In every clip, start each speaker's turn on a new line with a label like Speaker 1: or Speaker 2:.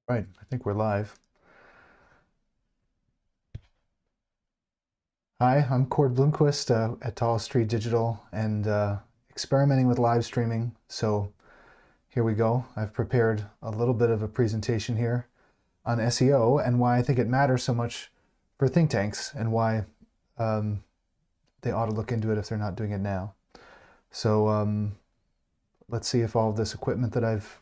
Speaker 1: Right, I think we're live. Hi, I'm Cord Bloomquist at Tall Street Digital and experimenting with live streaming. So here we go. I've prepared a little bit of a presentation here on SEO and why I think it matters so much for think tanks and why they ought to look into it if they're not doing it now. So let's see if all of this equipment that I've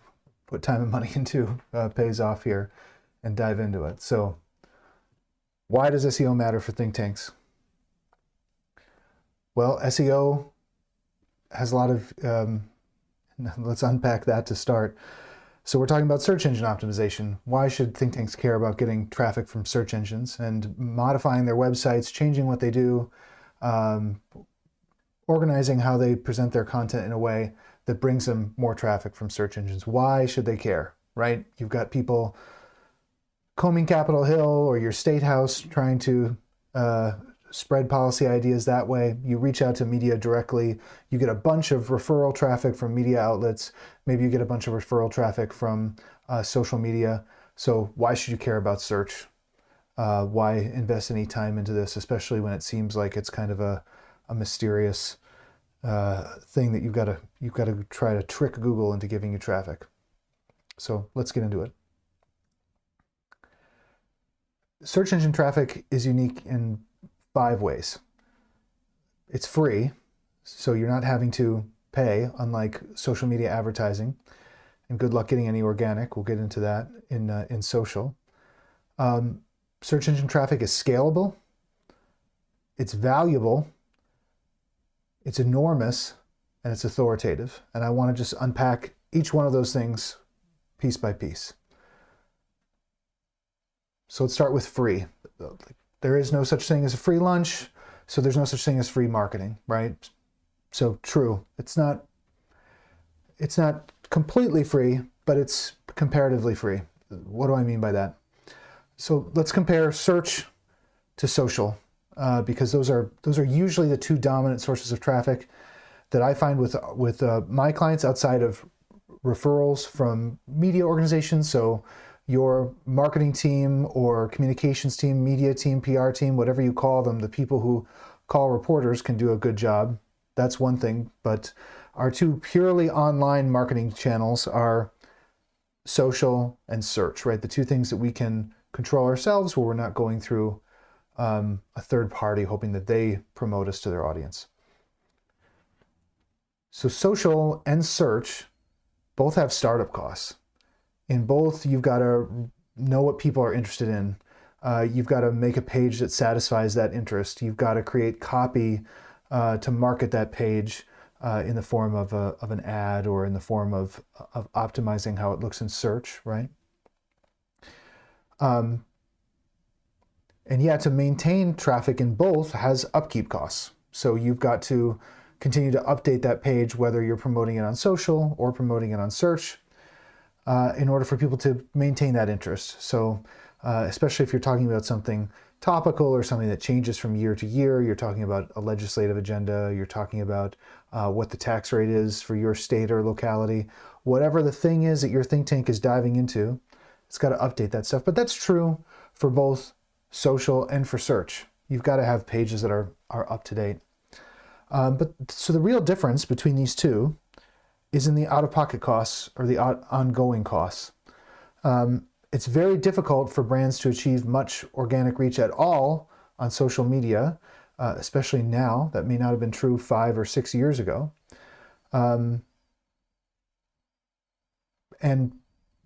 Speaker 1: put time and money into pays off here and dive into it. So why does SEO matter for think tanks? Well, SEO has a lot of, let's unpack that to start. So we're talking about search engine optimization. Why should think tanks care about getting traffic from search engines and modifying their websites, changing what they do, organizing how they present their content in a way that brings them more traffic from search engines? Why should they care, right? You've got people combing Capitol Hill or your state house trying to spread policy ideas that way. You reach out to media directly. You get a bunch of referral traffic from media outlets. Maybe you get a bunch of referral traffic from social media. So why should you care about search? Why invest any time into this, especially when it seems like it's kind of a mysterious thing that you've got to try to trick Google into giving you traffic. So let's get into it. Search engine traffic is unique in 5 ways. It's free, so you're not having to pay, unlike social media advertising. And good luck getting any organic. We'll get into that in social. Search engine traffic is scalable. It's valuable. It's enormous, and it's authoritative. And I want to just unpack each one of those things piece by piece. So let's start with free. There is no such thing as a free lunch, so there's no such thing as free marketing, right? So true. It's not completely free, but it's comparatively free. What do I mean by that? So let's compare search to social, because those are usually the 2 dominant sources of traffic that I find with my clients outside of referrals from media organizations. So your marketing team or communications team, media team, PR team, whatever you call them, the people who call reporters can do a good job. That's one thing. But our 2 purely online marketing channels are social and search, right? The 2 things that we can control ourselves, where we're not going through a third party hoping that they promote us to their audience. So social and search both have startup costs. In both, you've got to know what people are interested in. You've got to make a page that satisfies that interest. You've got to create copy to market that page in the form of an ad or in the form of optimizing how it looks in search, right? And yeah, to maintain traffic in both has upkeep costs. So you've got to continue to update that page, whether you're promoting it on social or promoting it on search, in order for people to maintain that interest. So especially if you're talking about something topical or something that changes from year to year, you're talking about a legislative agenda, you're talking about what the tax rate is for your state or locality, whatever the thing is that your think tank is diving into, it's got to update that stuff. But that's true for both social and for search. You've got to have pages that are up to date. So the real difference between these 2 is in the out-of-pocket costs or the ongoing costs. It's very difficult for brands to achieve much organic reach at all on social media, especially now. That may not have been true 5 or 6 years ago. And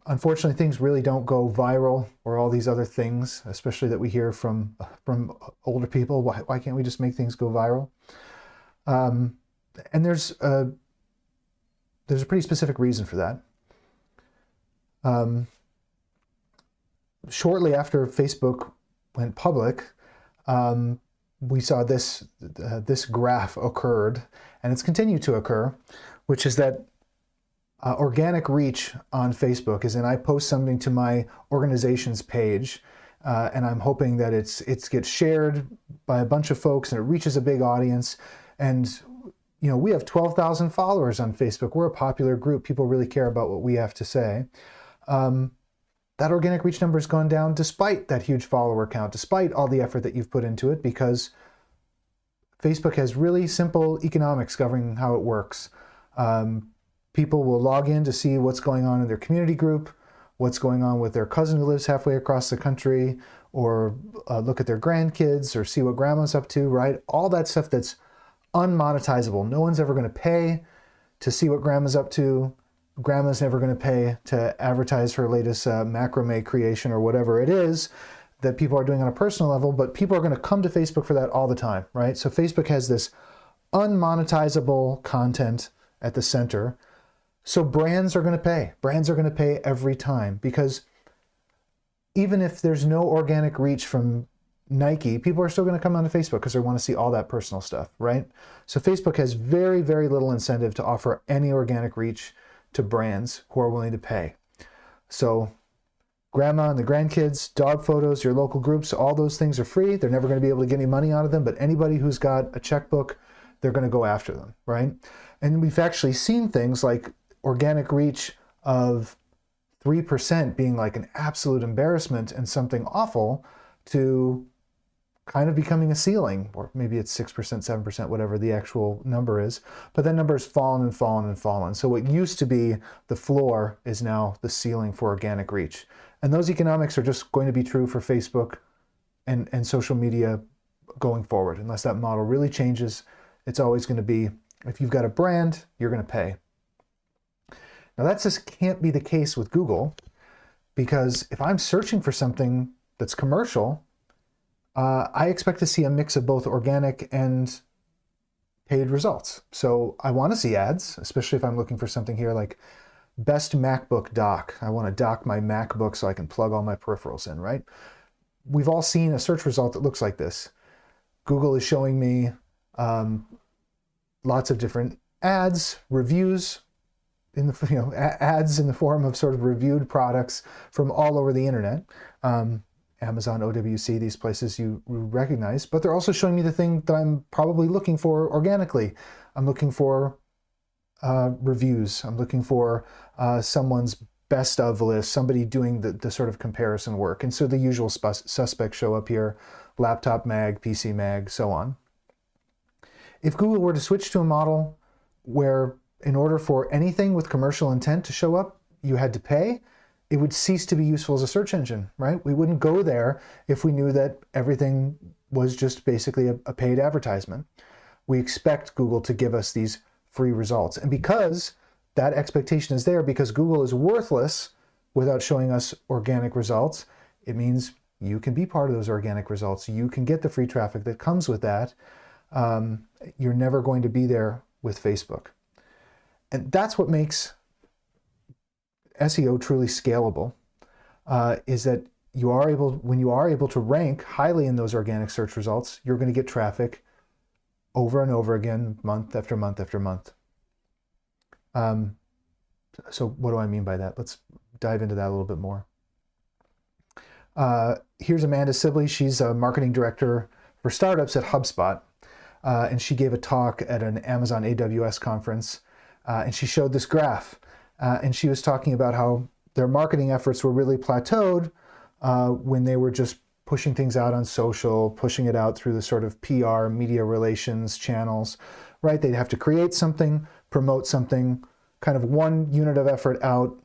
Speaker 1: unfortunately, things really don't go viral or all these other things, especially that we hear from older people. Why can't we just make things go viral? And there's a pretty specific reason for that. Shortly after Facebook went public, we saw this graph occurred, and it's continued to occur, which is that organic reach on Facebook is, and I post something to my organization's page, and I'm hoping that it gets shared by a bunch of folks and it reaches a big audience. And you know, we have 12,000 followers on Facebook. We're a popular group. People really care about what we have to say. that organic reach number has gone down despite that huge follower count, despite all the effort that you've put into it, because Facebook has really simple economics governing how it works. People will log in to see what's going on in their community group, what's going on with their cousin who lives halfway across the country, or look at their grandkids, or see what grandma's up to, right? All that stuff that's unmonetizable. No one's ever going to pay to see what grandma's up to. Grandma's never going to pay to advertise her latest macrame creation or whatever it is that people are doing on a personal level, but people are going to come to Facebook for that all the time, right? So Facebook has this unmonetizable content at the center. So brands are going to pay. Brands are going to pay every time, because even if there's no organic reach from Nike, people are still going to come onto Facebook because they want to see all that personal stuff, right? So Facebook has very, very little incentive to offer any organic reach to brands who are willing to pay. So grandma and the grandkids, dog photos, your local groups, all those things are free. They're never going to be able to get any money out of them, but anybody who's got a checkbook, they're going to go after them, right? And we've actually seen things like organic reach of 3% being like an absolute embarrassment and something awful, to kind of becoming a ceiling, or maybe it's 6%, 7%, whatever the actual number is. But that number has fallen and fallen and fallen. So what used to be the floor is now the ceiling for organic reach. And those economics are just going to be true for Facebook and social media going forward. Unless that model really changes, it's always going to be, if you've got a brand, you're going to pay. Now that just can't be the case with Google, because if I'm searching for something that's commercial, I expect to see a mix of both organic and paid results. So I want to see ads, especially if I'm looking for something here like best MacBook dock. I want to dock my MacBook so I can plug all my peripherals in, right? We've all seen a search result that looks like this. Google is showing me lots of different ads, reviews, in the, ads in the form of sort of reviewed products from all over the internet. Amazon, OWC, these places you recognize, but they're also showing me the thing that I'm probably looking for organically. I'm looking for reviews. I'm looking for someone's best of list, somebody doing the sort of comparison work. And so the usual suspects show up here: laptop mag, PC mag, so on. If Google were to switch to a model where in order for anything with commercial intent to show up, you had to pay, it would cease to be useful as a search engine, right? We wouldn't go there if we knew that everything was just basically a paid advertisement. We expect Google to give us these free results. And because that expectation is there, because Google is worthless without showing us organic results, it means you can be part of those organic results. You can get the free traffic that comes with that. You're never going to be there with Facebook. And that's what makes SEO truly scalable, is that when you are able to rank highly in those organic search results, you're going to get traffic over and over again, month after month after month. So what do I mean by that? Let's dive into that a little bit more. Here's Amanda Sibley. She's a marketing director for startups at HubSpot. And she gave a talk at an Amazon AWS conference. And she showed this graph. And she was talking about how their marketing efforts were really plateaued when they were just pushing things out on social, pushing it out through the sort of PR, media relations channels, right? They'd have to create something, promote something, kind of one unit of effort out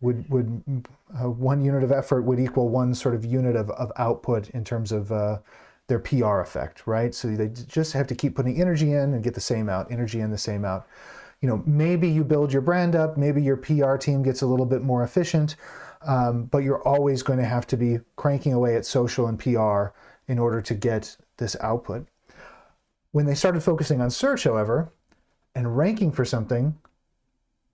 Speaker 1: would 1 unit of effort would equal one sort of unit of output in terms of their PR effect, right? So they just have to keep putting energy in and get the same out, energy in, the same out. Maybe you build your brand up, maybe your PR team gets a little bit more efficient, but you're always going to have to be cranking away at social and PR in order to get this output. When they started focusing on search, however, and ranking for something,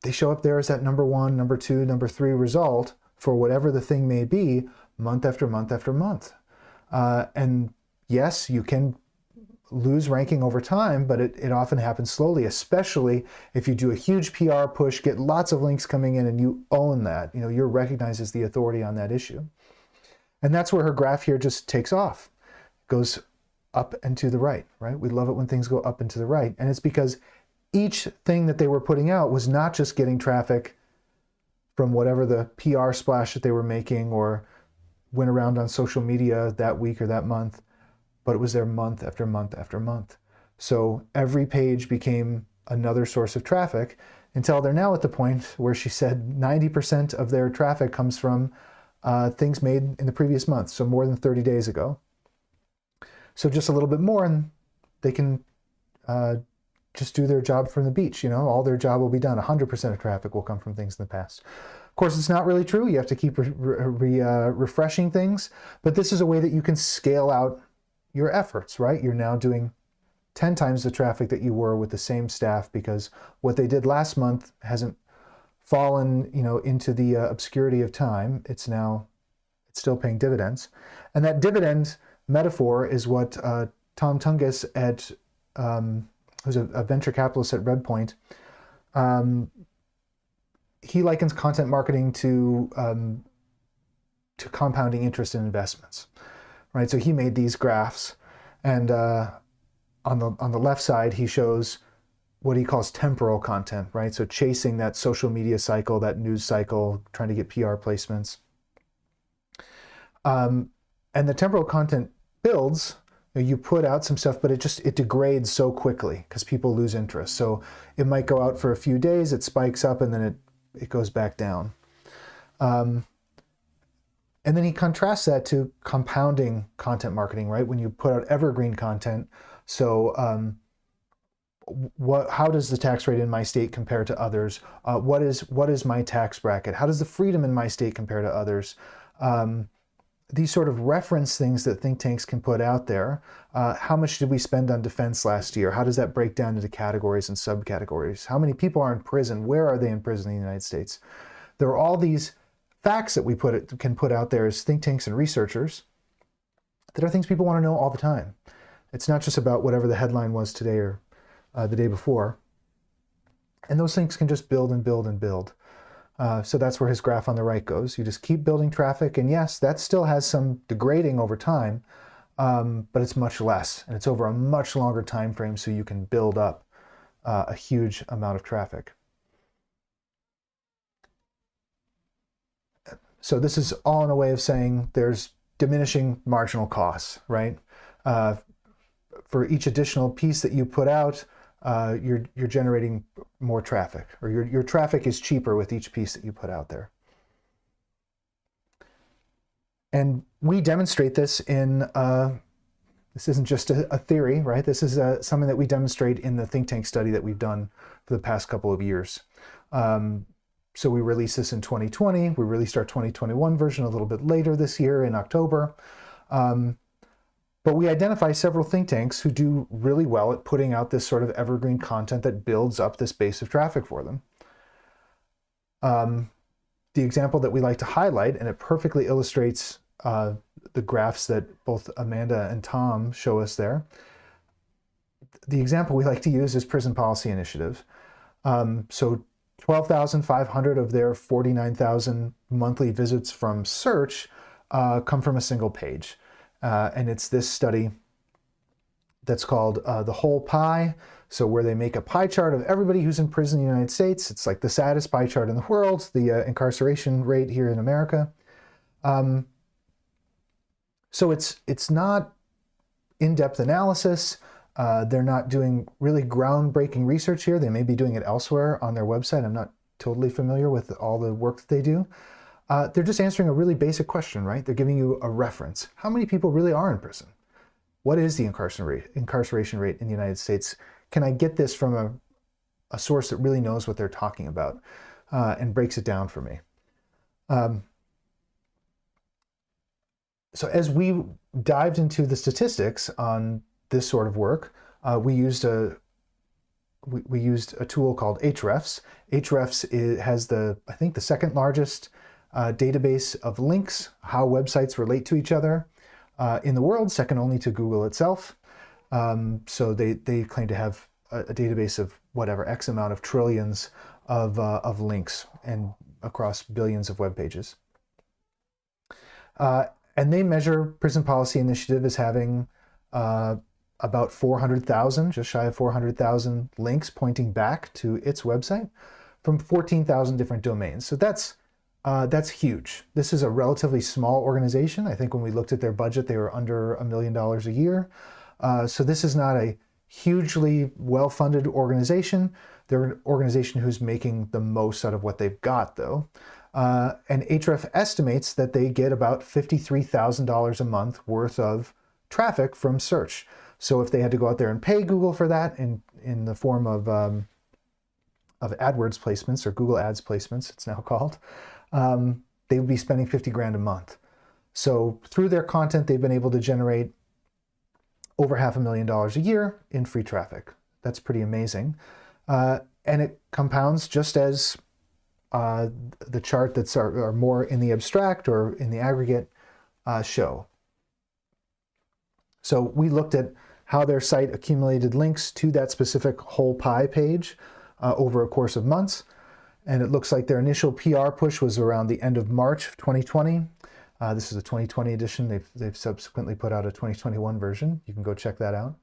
Speaker 1: they show up there as that number 1, number 2, number 3 result for whatever the thing may be, month after month after month. And yes, you can lose ranking over time, but it often happens slowly, especially if you do a huge PR push, get lots of links coming in, and you own that. You're recognized as the authority on that issue. And that's where her graph here just takes off. It goes up and to the right, right? We love it when things go up and to the right. And it's because each thing that they were putting out was not just getting traffic from whatever the PR splash that they were making or went around on social media that week or that month, but it was there month after month after month. So every page became another source of traffic until they're now at the point where she said 90% of their traffic comes from things made in the previous month, so more than 30 days ago. So just a little bit more and they can just do their job from the beach. All their job will be done. 100% of traffic will come from things in the past. Of course, it's not really true. You have to keep refreshing things, but this is a way that you can scale out your efforts, right? You're now doing 10 times the traffic that you were with the same staff because what they did last month hasn't fallen, into the obscurity of time. It's still paying dividends. And that dividend metaphor is what Tom Tungus who's a venture capitalist at Redpoint, he likens content marketing to compounding interest in investments, right? So he made these graphs, and on the left side he shows what he calls temporal content, right? So chasing that social media cycle, that news cycle, trying to get PR placements. And the temporal content builds. You put out some stuff, but it degrades so quickly because people lose interest. So it might go out for a few days, it spikes up, and then it goes back down. And then he contrasts that to compounding content marketing, right? When you put out evergreen content. So how does the tax rate in my state compare to others? What is my tax bracket? How does the freedom in my state compare to others? These sort of reference things that think tanks can put out there. How much did we spend on defense last year? How does that break down into categories and subcategories? How many people are in prison? Where are they in prison in the United States? There are all these facts that we can put out there as think tanks and researchers that are things people want to know all the time. It's not just about whatever the headline was today or the day before. And those things can just build and build and build. So that's where his graph on the right goes. You just keep building traffic, and yes, that still has some degrading over time, but it's much less, and it's over a much longer time frame, so you can build up a huge amount of traffic. So this is all in a way of saying there's diminishing marginal costs, right? For each additional piece that you put out, you're generating more traffic, or your traffic is cheaper with each piece that you put out there. And we demonstrate this in, this isn't just a theory, right? This is something that we demonstrate in the think tank study that we've done for the past couple of years. So we released this in 2020. We released our 2021 version a little bit later this year in October. But we identify several think tanks who do really well at putting out this sort of evergreen content that builds up this base of traffic for them. The example that we like to highlight, and it perfectly illustrates the graphs that both Amanda and Tom show us there. The example we like to use is Prison Policy Initiative. So 12,500 of their 49,000 monthly visits from search come from a single page. And it's this study that's called The Whole Pie. So where they make a pie chart of everybody who's in prison in the United States. It's like the saddest pie chart in the world, the incarceration rate here in America. So it's not in-depth analysis. They're not doing really groundbreaking research here. They may be doing it elsewhere on their website. I'm not totally familiar with all the work that they do. They're just answering a really basic question, right? They're giving you a reference. How many people really are in prison? What is the incarceration rate in the United States? Can I get this from a source that really knows what they're talking about and breaks it down for me? So as we dived into the statistics on this sort of work, we used a tool called hrefs. Hrefs has I think the second largest database of links, how websites relate to each other in the world, second only to Google itself. So they claim to have a database of whatever, X amount of trillions of links and across billions of web pages. And they measure Prison Policy Initiative as having about 400,000, just shy of 400,000 links pointing back to its website from 14,000 different domains. So that's That's huge. This is a relatively small organization. I think when we looked at their budget, they were under $1 million a year. So this is not a hugely well-funded organization. They're an organization who's making the most out of what they've got, though. And href estimates that they get about $53,000 a month worth of traffic from search. So if they had to go out there and pay Google for that in the form of AdWords placements, or Google Ads placements, it's now called, they would be spending 50 grand a month. So through their content, they've been able to generate over $500,000 a year in free traffic. That's pretty amazing. And it compounds just as the chart that's are more in the abstract or in the aggregate show. So we looked at how their site accumulated links to that specific whole pie page over a course of months. And it looks like their initial PR push was around the end of March of 2020. This is a 2020 edition. They've subsequently put out a 2021 version. You can go check that out.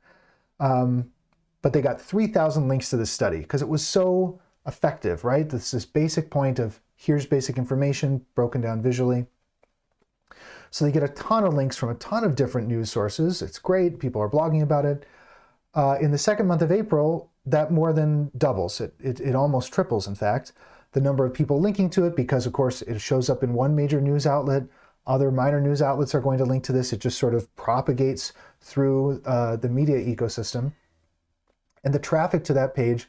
Speaker 1: But they got 3,000 links to this study because it was so effective, right? This basic point of here's basic information broken down visually. So they get a ton of links from a ton of different news sources. It's great. People are blogging about it. In the second month of April, that more than doubles. It almost triples, in fact, the number of people linking to it because, of course, it shows up in one major news outlet. Other minor news outlets are going to link to this. It just sort of propagates through the media ecosystem. And the traffic to that page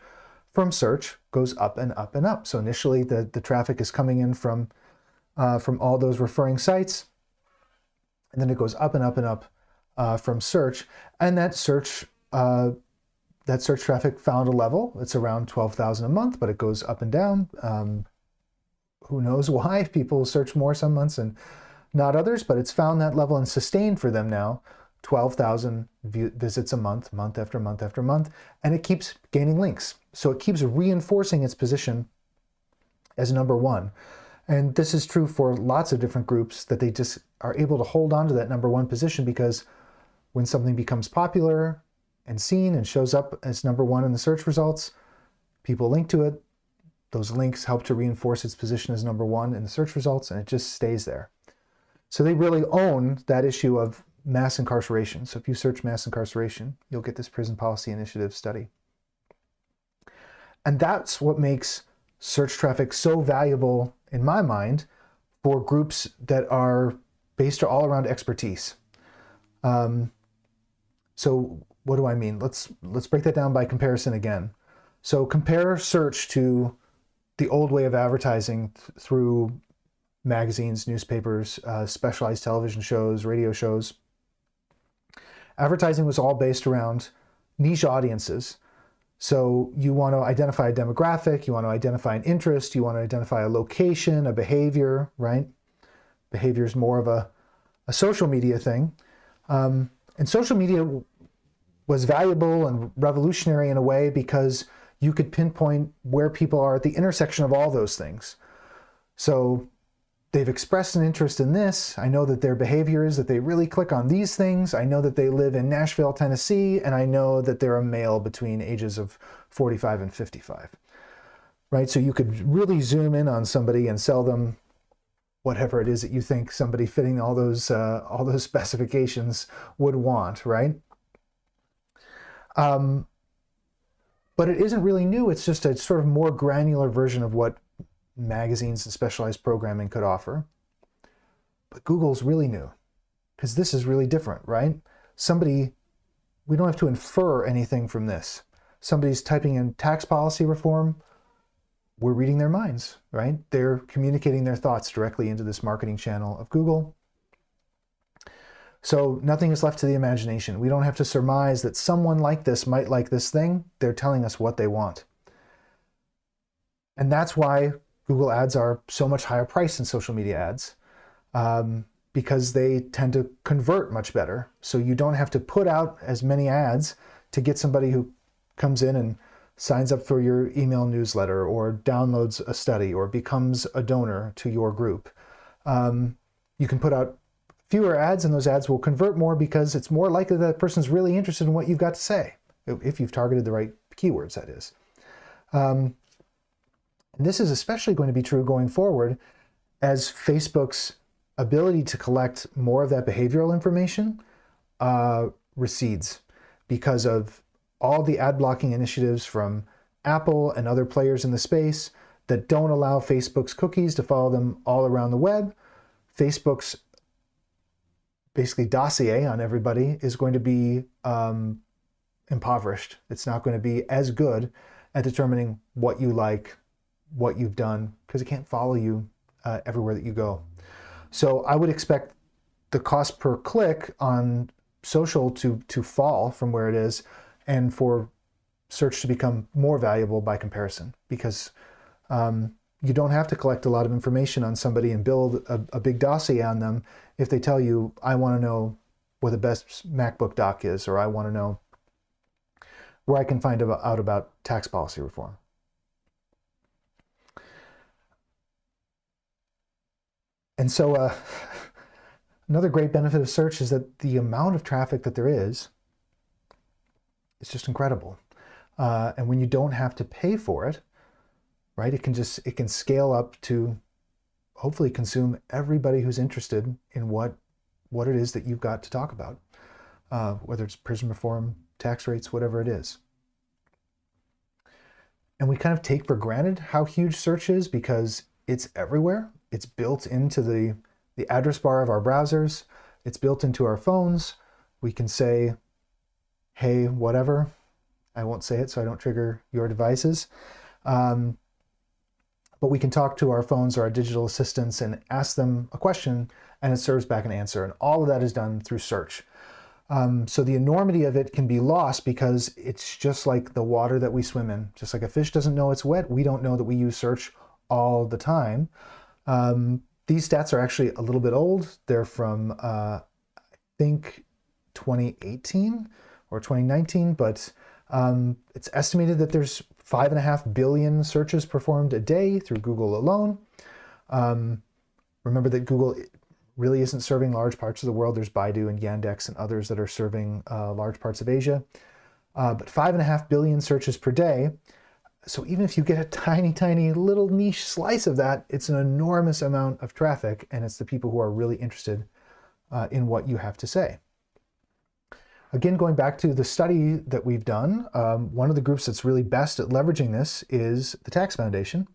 Speaker 1: from search goes up and up and up. So initially, the traffic is coming in from all those referring sites. And then it goes up and up and up from search. And that search traffic found a level. It's around 12,000 a month, but it goes up and down. Who knows why? People search more some months and not others, but it's found that level and sustained for them now. 12,000 visits a month, month after month after month, and it keeps gaining links. So it keeps reinforcing its position as number one. And this is true for lots of different groups, that they just are able to hold on to that number one position because when something becomes popular and seen and shows up as number one in the search results, people link to it. Those links help to reinforce its position as number one in the search results, and it just stays there. So they really own that issue of mass incarceration. So if you search mass incarceration, you'll get this Prison Policy Initiative study. And that's what makes search traffic so valuable, in my mind, for groups that are based all around expertise. So what do I mean? Let's break that down by comparison again. So compare search to the old way of advertising through magazines, newspapers, specialized television shows, radio shows. Advertising was all based around niche audiences. So you want to identify a demographic, you want to identify an interest, you want to identify a location, a behavior, right? Behavior is more of a social media thing. And social media was valuable and revolutionary in a way because you could pinpoint where people are at the intersection of all those things. So they've expressed an interest in this. I know that their behavior is that they really click on these things. I know that they live in Nashville, Tennessee, and I know that they're a male between ages of 45 and 55, right? So you could really zoom in on somebody and sell them whatever it is that you think somebody fitting all those specifications would want, right? But it isn't really new. It's just a sort of more granular version of what magazines and specialized programming could offer. But Google's really new because this is really different, right? We don't have to infer anything from this. Somebody's typing in tax policy reform, we're reading their minds, right? They're communicating their thoughts directly into this marketing channel of Google. So nothing is left to the imagination. We don't have to surmise that someone like this might like this thing. They're telling us what they want. And that's why Google ads are so much higher priced than social media ads, because they tend to convert much better. So you don't have to put out as many ads to get somebody who comes in and signs up for your email newsletter or downloads a study or becomes a donor to your group. You can put out fewer ads and those ads will convert more because it's more likely that person's really interested in what you've got to say, if you've targeted the right keywords, that is. And this is especially going to be true going forward as Facebook's ability to collect more of that behavioral information recedes because of all the ad blocking initiatives from Apple and other players in the space that don't allow Facebook's cookies to follow them all around the web. Facebook's basically dossier on everybody is going to be impoverished. It's not going to be as good at determining what you like, what you've done, because it can't follow you everywhere that you go. So I would expect the cost per click on social to fall from where it is, and for search to become more valuable by comparison, because you don't have to collect a lot of information on somebody and build a big dossier on them if they tell you, I want to know where the best MacBook dock is, or I want to know where I can find out about tax policy reform. And so another great benefit of search is that the amount of traffic that there is just incredible. And when you don't have to pay for it, right, it can scale up to hopefully consume everybody who's interested in what it is that you've got to talk about, whether it's prison reform, tax rates, whatever it is. And we kind of take for granted how huge search is because it's everywhere. It's built into the address bar of our browsers. It's built into our phones. We can say, hey, whatever. I won't say it so I don't trigger your devices. But we can talk to our phones or our digital assistants and ask them a question, and it serves back an answer. And all of that is done through search. So the enormity of it can be lost because it's just like the water that we swim in. Just like a fish doesn't know it's wet, we don't know that we use search all the time. These stats are actually a little bit old. They're from, I think, 2018 or 2019, but it's estimated that there's 5.5 billion searches performed a day through Google alone. Remember that Google really isn't serving large parts of the world. There's Baidu and Yandex and others that are serving large parts of Asia. But 5.5 billion searches per day. So even if you get a tiny, tiny little niche slice of that, it's an enormous amount of traffic, and it's the people who are really interested in what you have to say. Again, going back to the study that we've done, one of the groups that's really best at leveraging this is the Tax Foundation.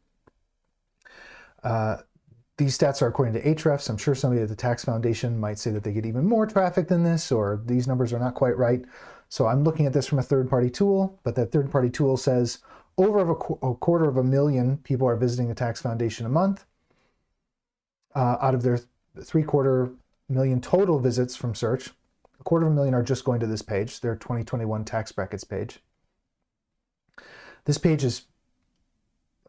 Speaker 1: These stats are according to hrefs. I'm sure somebody at the Tax Foundation might say that they get even more traffic than this, or these numbers are not quite right. So I'm looking at this from a third-party tool, but that third-party tool says over a 250,000 people are visiting the Tax Foundation a month. Out of their 750,000 total visits from search, 250,000 are just going to this page, their 2021 tax brackets page. This page is,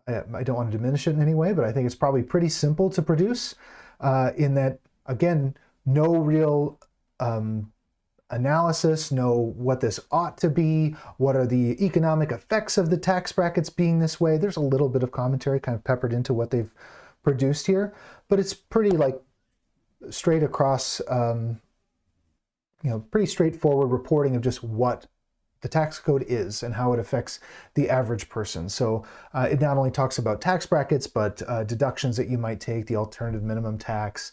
Speaker 1: I don't want to diminish it in any way, but I think it's probably pretty simple to produce in that, again, no real analysis, know what this ought to be, what are the economic effects of the tax brackets being this way. There's a little bit of commentary kind of peppered into what they've produced here, but it's pretty like straight across, pretty straightforward reporting of just what the tax code is and how it affects the average person. So it not only talks about tax brackets, but deductions that you might take, the alternative minimum tax,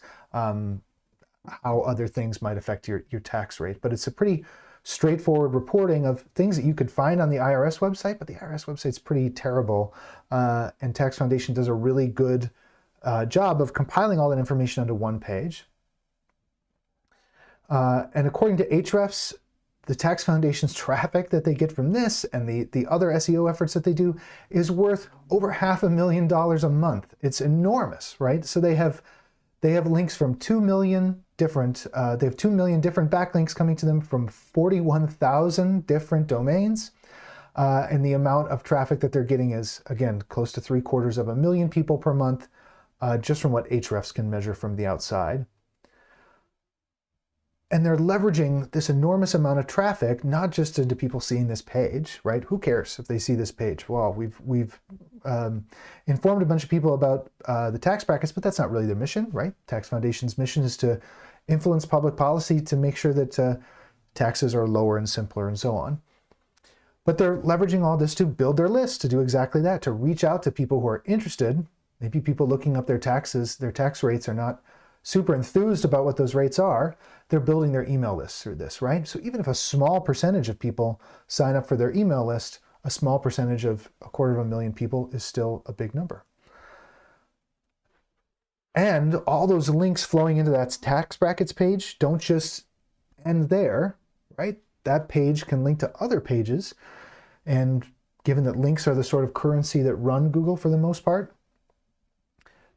Speaker 1: how other things might affect your tax rate. But it's a pretty straightforward reporting of things that you could find on the IRS website, but the IRS website's pretty terrible. And Tax Foundation does a really good job of compiling all that information onto one page. And according to hrefs, the Tax Foundation's traffic that they get from this and the other SEO efforts that they do is worth over $500,000 a month. It's enormous, right? So they have links from 2 million different, they have 2 million different backlinks coming to them from 41,000 different domains. And the amount of traffic that they're getting is, again, close to 750,000 people per month, just from what hrefs can measure from the outside. And they're leveraging this enormous amount of traffic, not just into people seeing this page, right? Who cares if they see this page? Well, we've informed a bunch of people about the tax brackets, but that's not really their mission, right? Tax Foundation's mission is to influence public policy to make sure that taxes are lower and simpler and so on. But they're leveraging all this to build their list, to do exactly that, to reach out to people who are interested Maybe people looking up their taxes, their tax rates are not super enthused about what those rates are. They're building their email lists through this, right? So even if a small percentage of people sign up for their email list, a small percentage of 250,000 people is still a big number. And all those links flowing into that tax brackets page don't just end there, right? That page can link to other pages. And given that links are the sort of currency that run Google for the most part,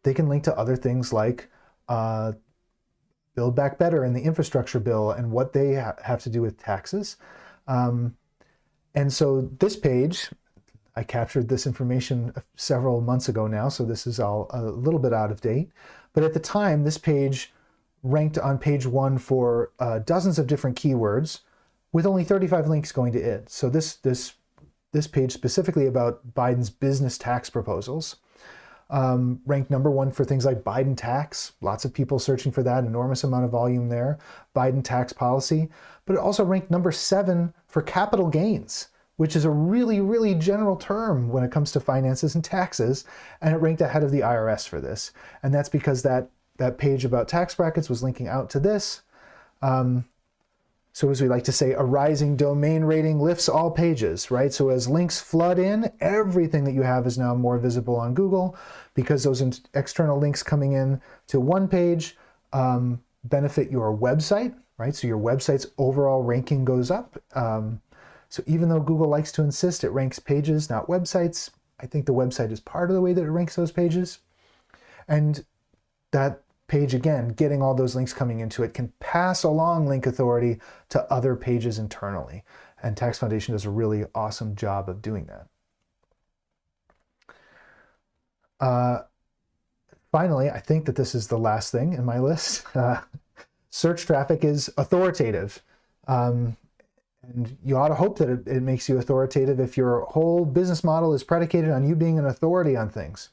Speaker 1: they can link to other things like Build Back Better and the infrastructure bill and what they have to do with taxes. And so this page, I captured this information several months ago now, so this is all a little bit out of date. But at the time, this page ranked on page 1 for dozens of different keywords with only 35 links going to it. So this page specifically about Biden's business tax proposals ranked number 1 for things like Biden tax, lots of people searching for that, enormous amount of volume there, Biden tax policy, but it also ranked number 7 for capital gains, which is a really, really general term when it comes to finances and taxes, and it ranked ahead of the IRS for this. And that's because that page about tax brackets was linking out to this. So as we like to say, a rising domain rating lifts all pages, right? So as links flood in, everything that you have is now more visible on Google because those external links coming in to one page benefit your website, right? So your website's overall ranking goes up. So even though Google likes to insist it ranks pages, not websites, I think the website is part of the way that it ranks those pages. And that page, again, getting all those links coming into it can pass along link authority to other pages internally. And Tax Foundation does a really awesome job of doing that. Finally, I think that this is the last thing in my list. Search traffic is authoritative. And you ought to hope that it makes you authoritative if your whole business model is predicated on you being an authority on things.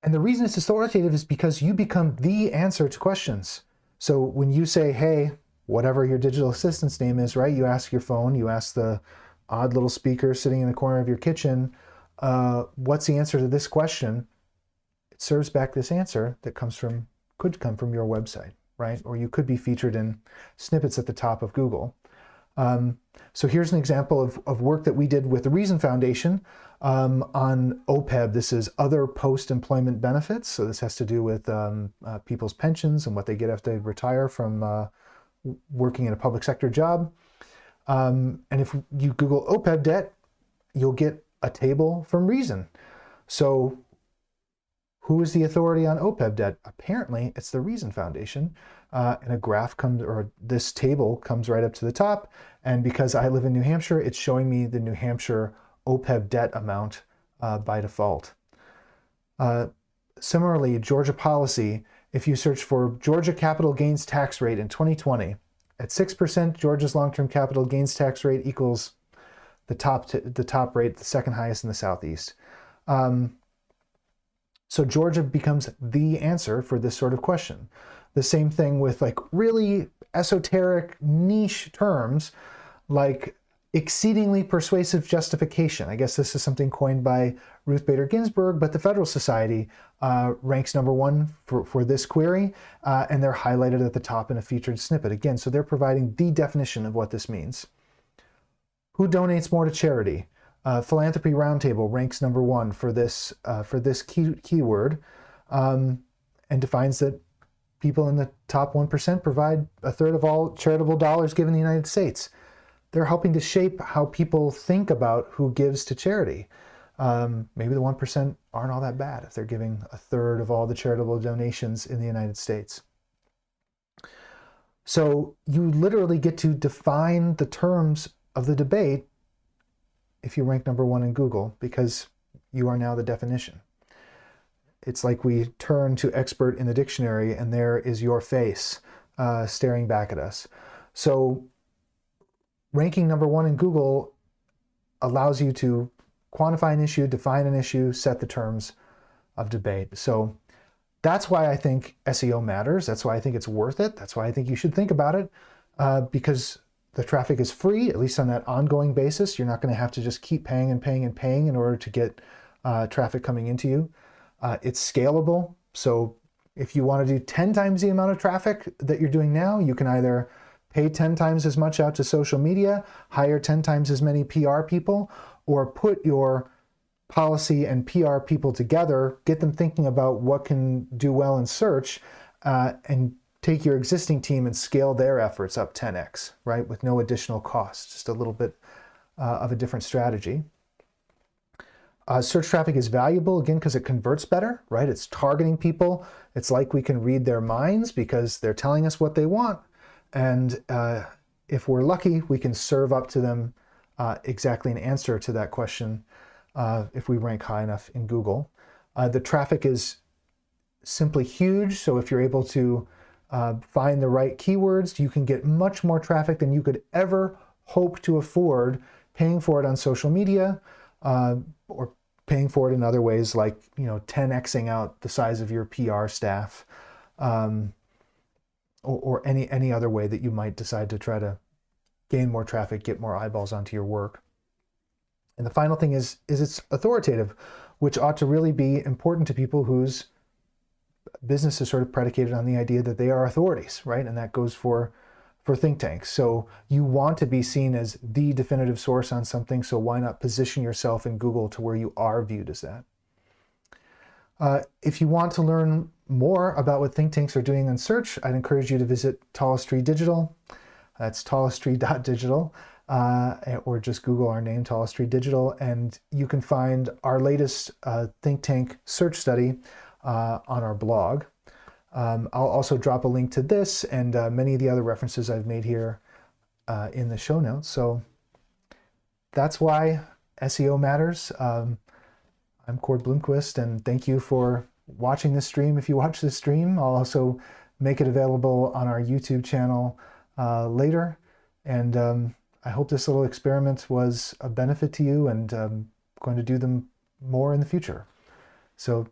Speaker 1: And the reason it's authoritative is because you become the answer to questions. So when you say, hey, whatever your digital assistant's name is, right? You ask your phone, you ask the odd little speaker sitting in the corner of your kitchen, what's the answer to this question? It serves back this answer that could come from your website, right? Or you could be featured in snippets at the top of Google. So here's an example of work that we did with the Reason Foundation on OPEB. This is other post-employment benefits. So this has to do with people's pensions and what they get after they retire from working in a public sector job. And if you Google OPEB debt, you'll get a table from Reason. So who is the authority on OPEB debt? Apparently, it's the Reason Foundation. And a graph comes, or this table comes right up to the top. And because I live in New Hampshire, it's showing me the New Hampshire OPEB debt amount by default. Similarly, Georgia policy, if you search for Georgia capital gains tax rate in 2020, at 6%, Georgia's long-term capital gains tax rate equals the top rate, the second highest in the Southeast. So Georgia becomes the answer for this sort of question. The same thing with like really esoteric niche terms like exceedingly persuasive justification. I guess this is something coined by Ruth Bader Ginsburg, but the Federal Society ranks number 1 for this query, and they're highlighted at the top in a featured snippet. Again, so they're providing the definition of what this means. Who donates more to charity? Philanthropy Roundtable ranks number 1 for this keyword, and defines that people in the top 1% provide a third of all charitable dollars given in the United States. They're helping to shape how people think about who gives to charity. Maybe the 1% aren't all that bad if they're giving a third of all the charitable donations in the United States. So you literally get to define the terms of the debate if you rank number 1 in Google, because you are now the definition. It's like we turn to expert in the dictionary and there is your face staring back at us. So ranking number 1 in Google allows you to quantify an issue, define an issue, set the terms of debate. So that's why I think SEO matters. That's why I think it's worth it. That's why I think you should think about it, because the traffic is free, at least on that ongoing basis. You're not going to have to just keep paying and paying and paying in order to get traffic coming into you. It's scalable. So if you want to do 10 times the amount of traffic that you're doing now, you can either pay 10 times as much out to social media, hire 10 times as many PR people, or put your policy and PR people together, get them thinking about what can do well in search, and take your existing team and scale their efforts up 10x, right? With no additional cost, just a little bit of a different strategy. Search traffic is valuable, again, because it converts better, right? It's targeting people. It's like we can read their minds because they're telling us what they want. And if we're lucky, we can serve up to them exactly an answer to that question if we rank high enough in Google. The traffic is simply huge. So if you're able to find the right keywords, you can get much more traffic than you could ever hope to afford paying for it on social media, or paying for it in other ways, like 10xing out the size of your PR staff, or any other way that you might decide to try to gain more traffic, get more eyeballs onto your work. And the final thing is it's authoritative, which ought to really be important to people whose business is sort of predicated on the idea that they are authorities, right? And that goes for think tanks. So you want to be seen as the definitive source on something, so why not position yourself in Google to where you are viewed as that? If you want to learn more about what think tanks are doing on search, I'd encourage you to visit Tallest Tree Digital. That's tallesttree.digital, or just Google our name, Tallest Tree Digital, and you can find our latest think tank search study on our blog. I'll also drop a link to this and many of the other references I've made here in the show notes. So that's why SEO matters. I'm Cord Bloomquist, and thank you for watching this stream. If you watch this stream, I'll also make it available on our YouTube channel later. And I hope this little experiment was a benefit to you, and I'm going to do them more in the future. So